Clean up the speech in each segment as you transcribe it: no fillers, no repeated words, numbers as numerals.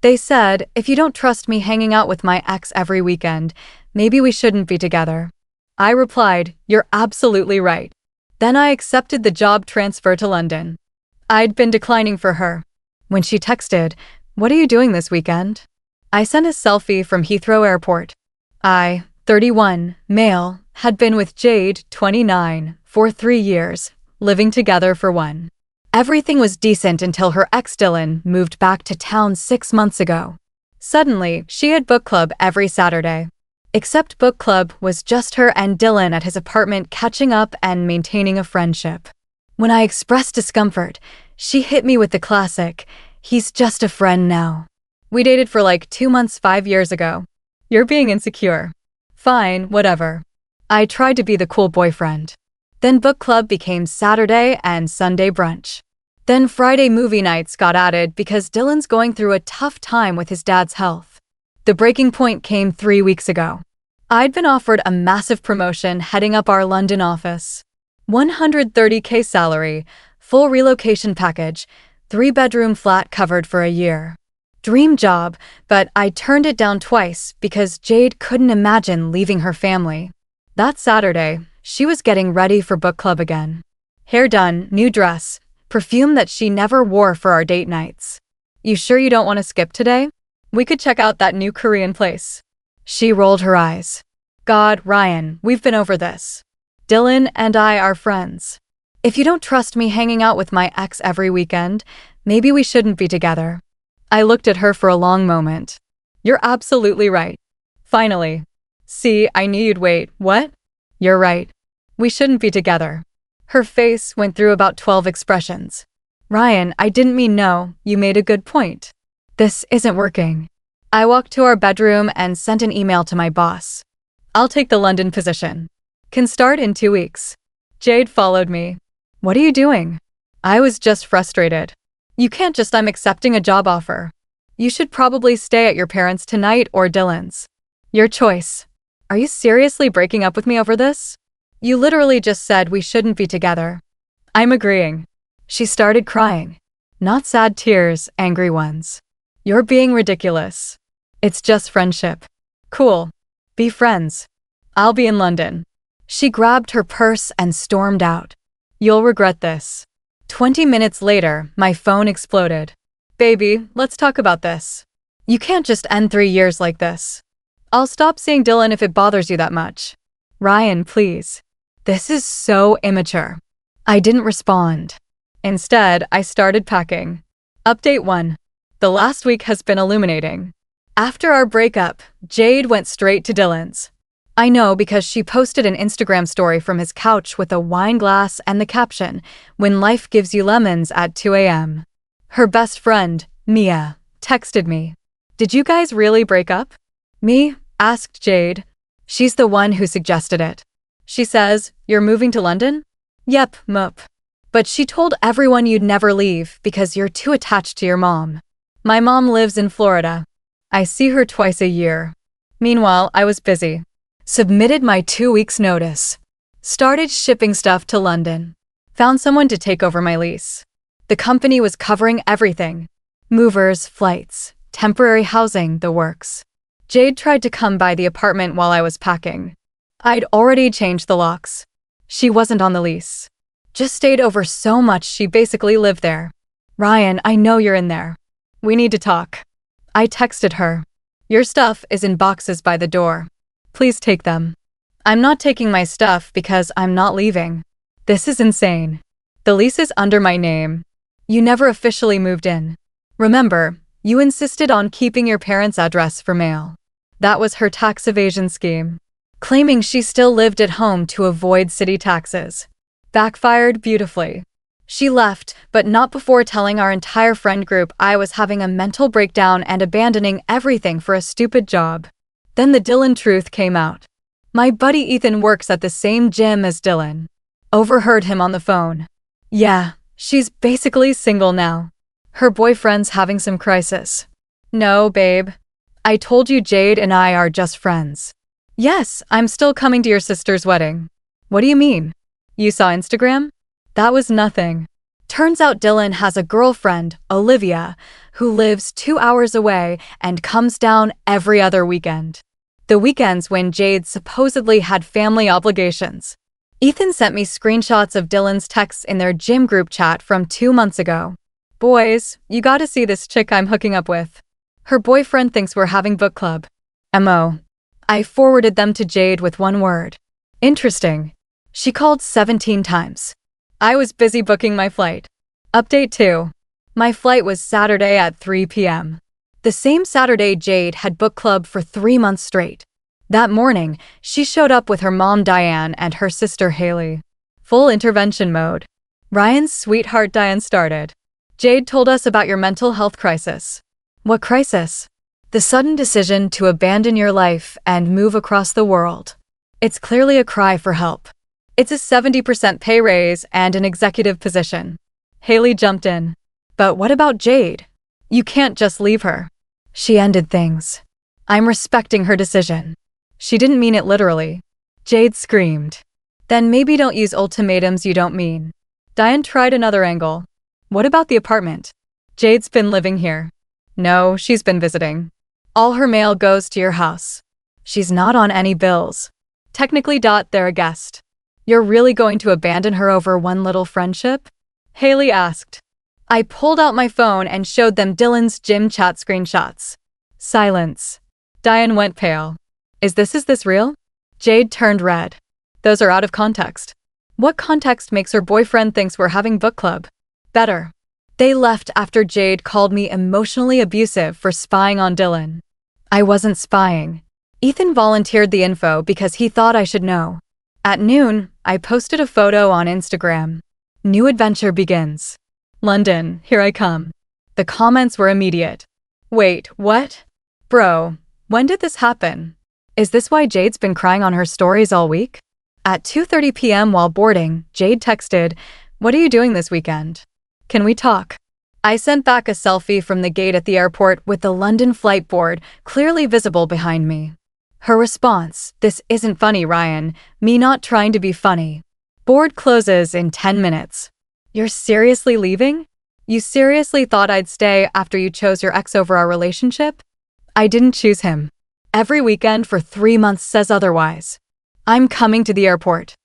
They said, if you don't trust me hanging out with my ex every weekend, maybe we shouldn't be together. I replied, you're absolutely right. Then I accepted the job transfer to London. I'd been declining for her. When she texted, what are you doing this weekend? I sent a selfie from Heathrow Airport. I, 31, male, had been with Jade, 29, for 3 years, living together for 1. Everything was decent until her ex Dylan moved back to town 6 months ago. Suddenly, she had book club every Saturday. Except book club was just her and Dylan at his apartment catching up and maintaining a friendship. When I expressed discomfort, she hit me with the classic, he's just a friend now. We dated for like 2 months 5 years ago. You're being insecure. Fine, whatever. I tried to be the cool boyfriend. Then book club became Saturday and Sunday brunch. Then Friday movie nights got added because Dylan's going through a tough time with his dad's health. The breaking point came 3 weeks ago. I'd been offered a massive promotion heading up our London office. 130K salary, full relocation package, 3-bedroom flat covered for a year. Dream job, but I turned it down twice because Jade couldn't imagine leaving her family. That Saturday, she was getting ready for book club again. Hair done, new dress, perfume that she never wore for our date nights. You sure you don't want to skip today? We could check out that new Korean place. She rolled her eyes. God, Ryan, we've been over this. Dylan and I are friends. If you don't trust me hanging out with my ex every weekend, maybe we shouldn't be together. I looked at her for a long moment. You're absolutely right. Finally. See, I knew you'd wait. What? You're right. We shouldn't be together. Her face went through about 12 expressions. Ryan, I didn't mean no, you made a good point. This isn't working. I walked to our bedroom and sent an email to my boss. I'll take the London position. Can start in 2 weeks. Jade followed me. What are you doing? I was just frustrated. You can't just I'm accepting a job offer. You should probably stay at your parents' tonight or Dylan's. Your choice. Are you seriously breaking up with me over this? You literally just said we shouldn't be together. I'm agreeing. She started crying. Not sad tears, angry ones. You're being ridiculous. It's just friendship. Cool. Be friends. I'll be in London. She grabbed her purse and stormed out. You'll regret this. 20 minutes later, my phone exploded. Baby, let's talk about this. You can't just end 3 years like this. I'll stop seeing Dylan if it bothers you that much. Ryan, please. This is so immature. I didn't respond. Instead, I started packing. Update 1. The last week has been illuminating. After our breakup, Jade went straight to Dylan's. I know because she posted an Instagram story from his couch with a wine glass and the caption, "When life gives you lemons at 2 a.m. Her best friend, Mia, texted me. Did you guys really break up? Me? Asked Jade. She's the one who suggested it. She says, you're moving to London? Yep, mup. But she told everyone you'd never leave because you're too attached to your mom. My mom lives in Florida. I see her twice a year. Meanwhile, I was busy. Submitted my 2 weeks notice. Started shipping stuff to London. Found someone to take over my lease. The company was covering everything. Movers, flights, temporary housing, the works. Jade tried to come by the apartment while I was packing. I'd already changed the locks. She wasn't on the lease. Just stayed over so much she basically lived there. Ryan, I know you're in there. We need to talk. I texted her. Your stuff is in boxes by the door. Please take them. I'm not taking my stuff because I'm not leaving. This is insane. The lease is under my name. You never officially moved in. Remember, you insisted on keeping your parents' address for mail. That was her tax evasion scheme. Claiming she still lived at home to avoid city taxes. Backfired beautifully. She left, but not before telling our entire friend group I was having a mental breakdown and abandoning everything for a stupid job. Then the Dylan truth came out. My buddy Ethan works at the same gym as Dylan. Overheard him on the phone. Yeah, she's basically single now. Her boyfriend's having some crisis. No, babe. I told you Jade and I are just friends. Yes, I'm still coming to your sister's wedding. What do you mean? You saw Instagram? That was nothing. Turns out Dylan has a girlfriend, Olivia, who lives 2 hours away and comes down every other weekend. The weekends when Jade supposedly had family obligations. Ethan sent me screenshots of Dylan's texts in their gym group chat from 2 months ago. Boys, you gotta see this chick I'm hooking up with. Her boyfriend thinks we're having book club. MO. I forwarded them to Jade with one word. Interesting. She called 17 times. I was busy booking my flight. Update 2. My flight was Saturday at 3 p.m. The same Saturday Jade had book club for 3 months straight. That morning, she showed up with her mom Diane and her sister Haley. Full intervention mode. Ryan's sweetheart Diane started. Jade told us about your mental health crisis. What crisis? The sudden decision to abandon your life and move across the world. It's clearly a cry for help. It's a 70% pay raise and an executive position. Haley jumped in. But what about Jade? You can't just leave her. She ended things. I'm respecting her decision. She didn't mean it literally. Jade screamed. Then maybe don't use ultimatums you don't mean. Diane tried another angle. What about the apartment? Jade's been living here. No, she's been visiting. All her mail goes to your house. She's not on any bills. Technically, they're a guest. You're really going to abandon her over one little friendship? Haley asked. I pulled out my phone and showed them Dylan's gym chat screenshots. Silence. Diane went pale. Is this real? Jade turned red. Those are out of context. What context makes her boyfriend thinks we're having book club? Better. They left after Jade called me emotionally abusive for spying on Dylan. I wasn't spying. Ethan volunteered the info because he thought I should know. At noon, I posted a photo on Instagram. New adventure begins. London, here I come. The comments were immediate. Wait, what? Bro, when did this happen? Is this why Jade's been crying on her stories all week? At 2:30 p.m. while boarding, Jade texted, "What are you doing this weekend? Can we talk?" I sent back a selfie from the gate at the airport with the London flight board clearly visible behind me. Her response, "This isn't funny, Ryan. Me not trying to be funny. Board closes in 10 minutes. You're seriously leaving? You seriously thought I'd stay after you chose your ex over our relationship? I didn't choose him. Every weekend for 3 months says otherwise. I'm coming to the airport.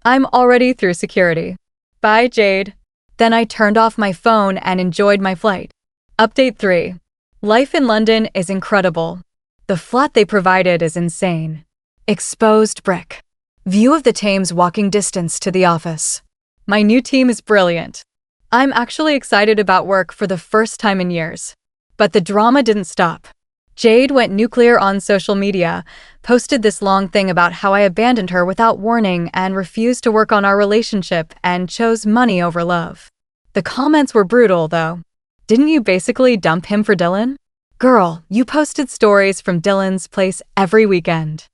I'm already through security. Bye, Jade." Then I turned off my phone and enjoyed my flight. Update 3. Life in London is incredible. The flat they provided is insane. Exposed brick. View of the Thames walking distance to the office. My new team is brilliant. I'm actually excited about work for the first time in years. But the drama didn't stop. Jade went nuclear on social media, posted this long thing about how I abandoned her without warning and refused to work on our relationship and chose money over love. The comments were brutal, though. Didn't you basically dump him for Dylan? Girl, you posted stories from Dylan's place every weekend.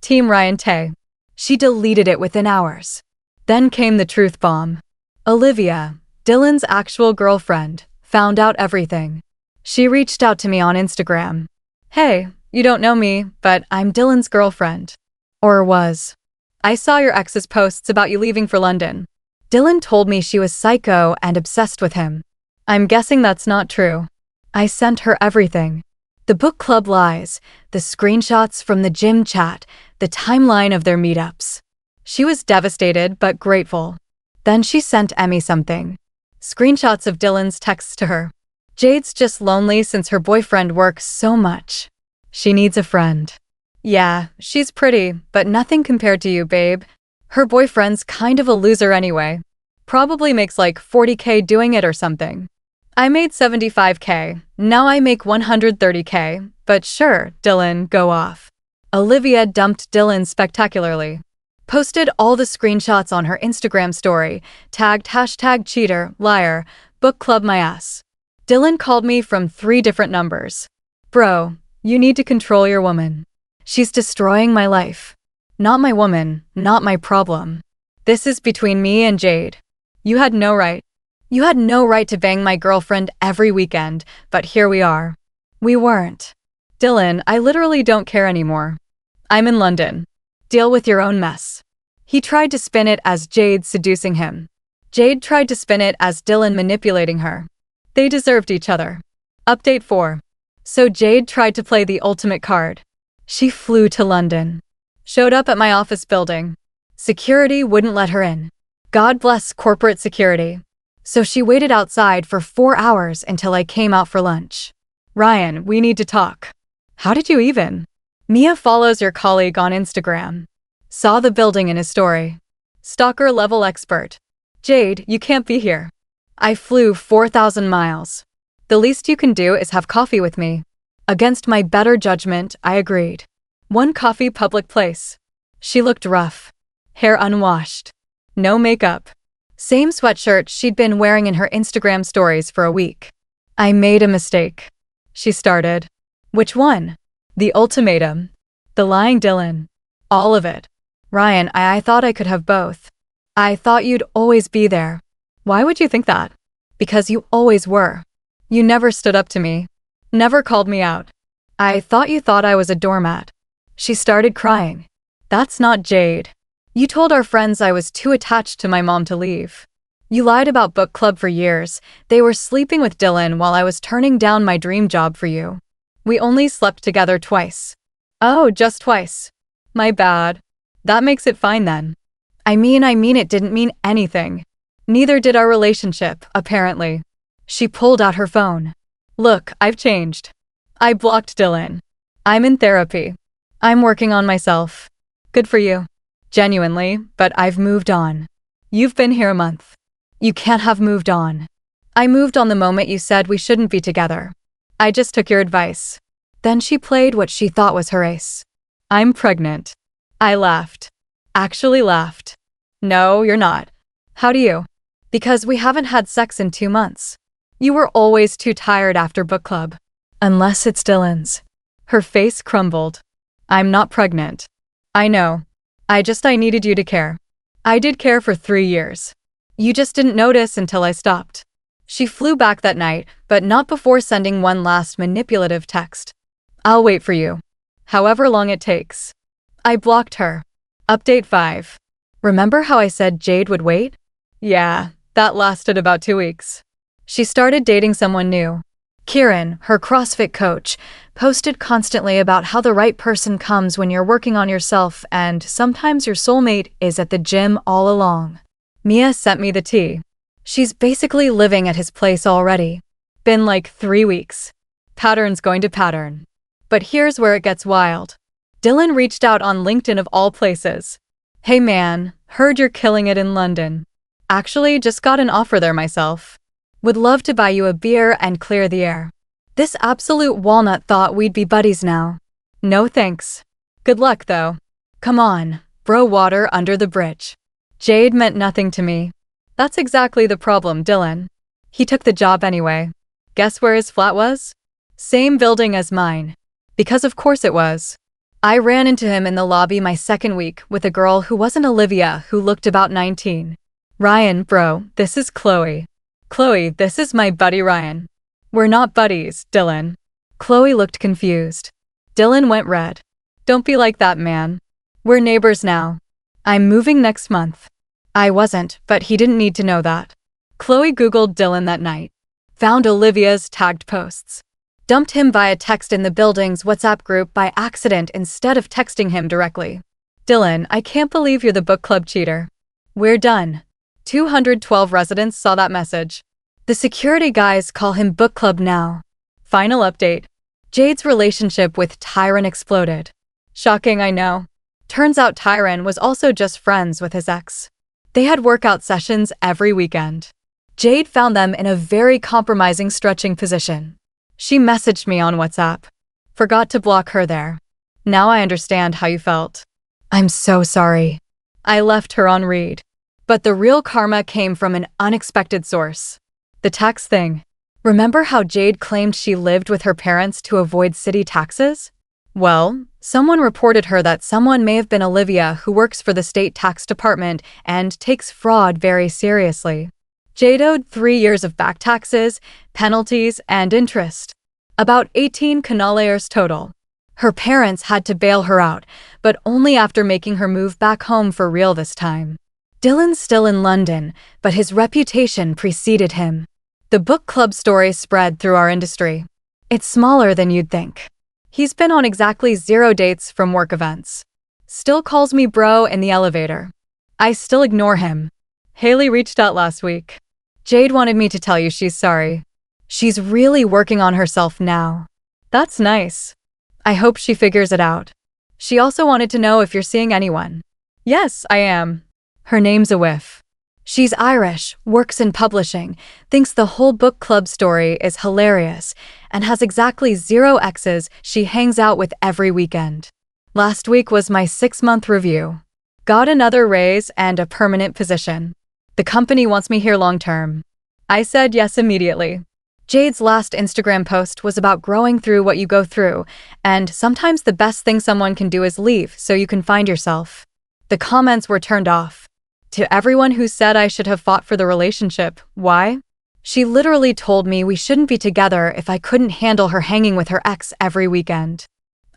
Team Ryan Tay. She deleted it within hours. Then came the truth bomb. Olivia, Dylan's actual girlfriend, found out everything. She reached out to me on Instagram. "Hey, you don't know me, but I'm Dylan's girlfriend." Or was. "I saw your ex's posts about you leaving for London. Dylan told me she was psycho and obsessed with him. I'm guessing that's not true." I sent her everything. The book club lies, the screenshots from the gym chat, the timeline of their meetups. She was devastated but grateful. Then she sent Emmy something. Screenshots of Dylan's texts to her. Jade's just lonely since her boyfriend works so much. She needs a friend. Yeah, she's pretty, but nothing compared to you, babe. Her boyfriend's kind of a loser anyway. Probably makes like 40K doing it or something. I made 75K, now I make 130K, but sure, Dylan, go off. Olivia dumped Dylan spectacularly. Posted all the screenshots on her Instagram story, tagged #cheater, liar, book club my ass. Dylan called me from 3 different numbers. Bro, you need to control your woman. She's destroying my life. Not my woman, not my problem. This is between me and Jade. You had no right. You had no right to bang my girlfriend every weekend, but here we are. We weren't. Dylan, I literally don't care anymore. I'm in London. Deal with your own mess. He tried to spin it as Jade seducing him. Jade tried to spin it as Dylan manipulating her. They deserved each other. Update 4. So Jade tried to play the ultimate card. She flew to London. Showed up at my office building. Security wouldn't let her in. God bless corporate security. So she waited outside for 4 hours until I came out for lunch. Ryan, we need to talk. How did you even? Mia follows your colleague on Instagram. Saw the building in his story. Stalker level expert. Jade, you can't be here. I flew 4,000 miles. The least you can do is have coffee with me. Against my better judgment, I agreed. One coffee public place. She looked rough. Hair unwashed. No makeup. Same sweatshirt she'd been wearing in her Instagram stories for a week. I made a mistake. She started. Which one? The ultimatum. The lying Dylan. All of it. Ryan, I thought I could have both. I thought you'd always be there. Why would you think that? Because you always were. You never stood up to me. Never called me out. I thought you thought I was a doormat. She started crying. That's not Jade. You told our friends I was too attached to my mom to leave. You lied about book club for years. They were sleeping with Dylan while I was turning down my dream job for you. We only slept together twice. Oh, just twice. My bad. That makes it fine then. I mean it didn't mean anything. Neither did our relationship, apparently. She pulled out her phone. Look, I've changed. I blocked Dylan. I'm in therapy. I'm working on myself. Good for you. Genuinely, but I've moved on. You've been here a month. You can't have moved on. I moved on the moment you said we shouldn't be together. I just took your advice. Then she played what she thought was her ace. I'm pregnant. I laughed. Actually laughed. No, you're not. How do you? Because we haven't had sex in 2 months. You were always too tired after book club. Unless it's Dylan's. Her face crumbled. I'm not pregnant. I know. I needed you to care. I did care for 3 years. You just didn't notice until I stopped. She flew back that night, but not before sending one last manipulative text. I'll wait for you. However long it takes. I blocked her. Update 5. Remember how I said Jade would wait? Yeah, that lasted about 2 weeks. She started dating someone new. Kieran, her CrossFit coach, posted constantly about how the right person comes when you're working on yourself and sometimes your soulmate is at the gym all along. Mia sent me the tea. She's basically living at his place already. Been like 3 weeks. Pattern's going to pattern. But here's where it gets wild. Dylan reached out on LinkedIn of all places. Hey man, heard you're killing it in London. Actually, just got an offer there myself. Would love to buy you a beer and clear the air. This absolute walnut thought we'd be buddies now. No thanks. Good luck though. Come on, bro, water under the bridge. Jade meant nothing to me. That's exactly the problem, Dylan. He took the job anyway. Guess where his flat was? Same building as mine. Because of course it was. I ran into him in the lobby my second week with a girl who wasn't Olivia who looked about 19. Ryan, bro, this is Chloe. Chloe, this is my buddy Ryan. We're not buddies, Dylan. Chloe looked confused. Dylan went red. Don't be like that, man. We're neighbors now. I'm moving next month. I wasn't, but he didn't need to know that. Chloe Googled Dylan that night. Found Olivia's tagged posts. Dumped him via text in the building's WhatsApp group by accident instead of texting him directly. Dylan, I can't believe you're the book club cheater. We're done. 212 residents saw that message. The security guys call him book club now. Final update. Jade's relationship with Tyron exploded. Shocking, I know. Turns out Tyron was also just friends with his ex. They had workout sessions every weekend. Jade found them in a very compromising stretching position. She messaged me on WhatsApp. Forgot to block her there. Now I understand how you felt. I'm so sorry. I left her on read. But the real karma came from an unexpected source. The tax thing. Remember how Jade claimed she lived with her parents to avoid city taxes? Well, someone reported her that someone may have been Olivia who works for the state tax department and takes fraud very seriously. Jade owed 3 years of back taxes, penalties, and interest. About 18 canaliers total. Her parents had to bail her out, but only after making her move back home for real this time. Dylan's still in London, but his reputation preceded him. The book club story spread through our industry. It's smaller than you'd think. He's been on exactly 0 dates from work events. Still calls me bro in the elevator. I still ignore him. Haley reached out last week. Jade wanted me to tell you she's sorry. She's really working on herself now. That's nice. I hope she figures it out. She also wanted to know if you're seeing anyone. Yes, I am. Her name's a whiff. She's Irish, works in publishing, thinks the whole book club story is hilarious, and has exactly 0 exes she hangs out with every weekend. Last week was my 6-month review. Got another raise and a permanent position. The company wants me here long-term. I said yes immediately. Jade's last Instagram post was about growing through what you go through, and sometimes the best thing someone can do is leave so you can find yourself. The comments were turned off. To everyone who said I should have fought for the relationship, why? She literally told me we shouldn't be together if I couldn't handle her hanging with her ex every weekend.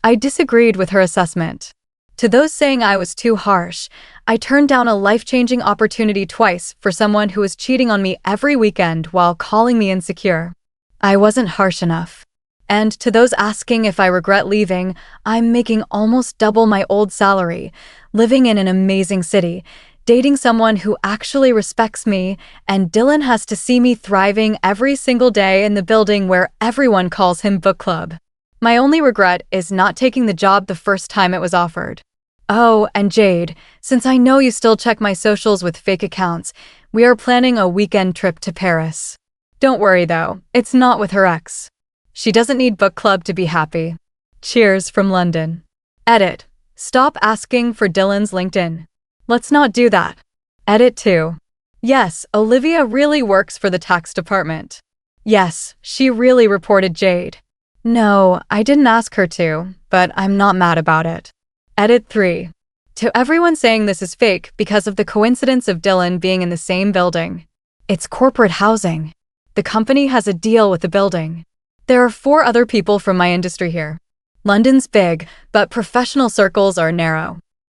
I disagreed with her assessment. To those saying I was too harsh, I turned down a life-changing opportunity twice for someone who was cheating on me every weekend while calling me insecure. I wasn't harsh enough. And to those asking if I regret leaving, I'm making almost double my old salary, living in an amazing city, dating someone who actually respects me, and Dylan has to see me thriving every single day in the building where everyone calls him book club. My only regret is not taking the job the first time it was offered. Oh, and Jade, since I know you still check my socials with fake accounts, we are planning a weekend trip to Paris. Don't worry though, it's not with her ex. She doesn't need book club to be happy. Cheers from London. Edit. Stop asking for Dylan's LinkedIn. Let's not do that. Edit 2. Yes, Olivia really works for the tax department. Yes, she really reported Jade. No, I didn't ask her to, but I'm not mad about it. Edit 3. To everyone saying this is fake because of the coincidence of Dylan being in the same building. It's corporate housing. The company has a deal with the building. There are 4 other people from my industry here. London's big, but professional circles are narrow.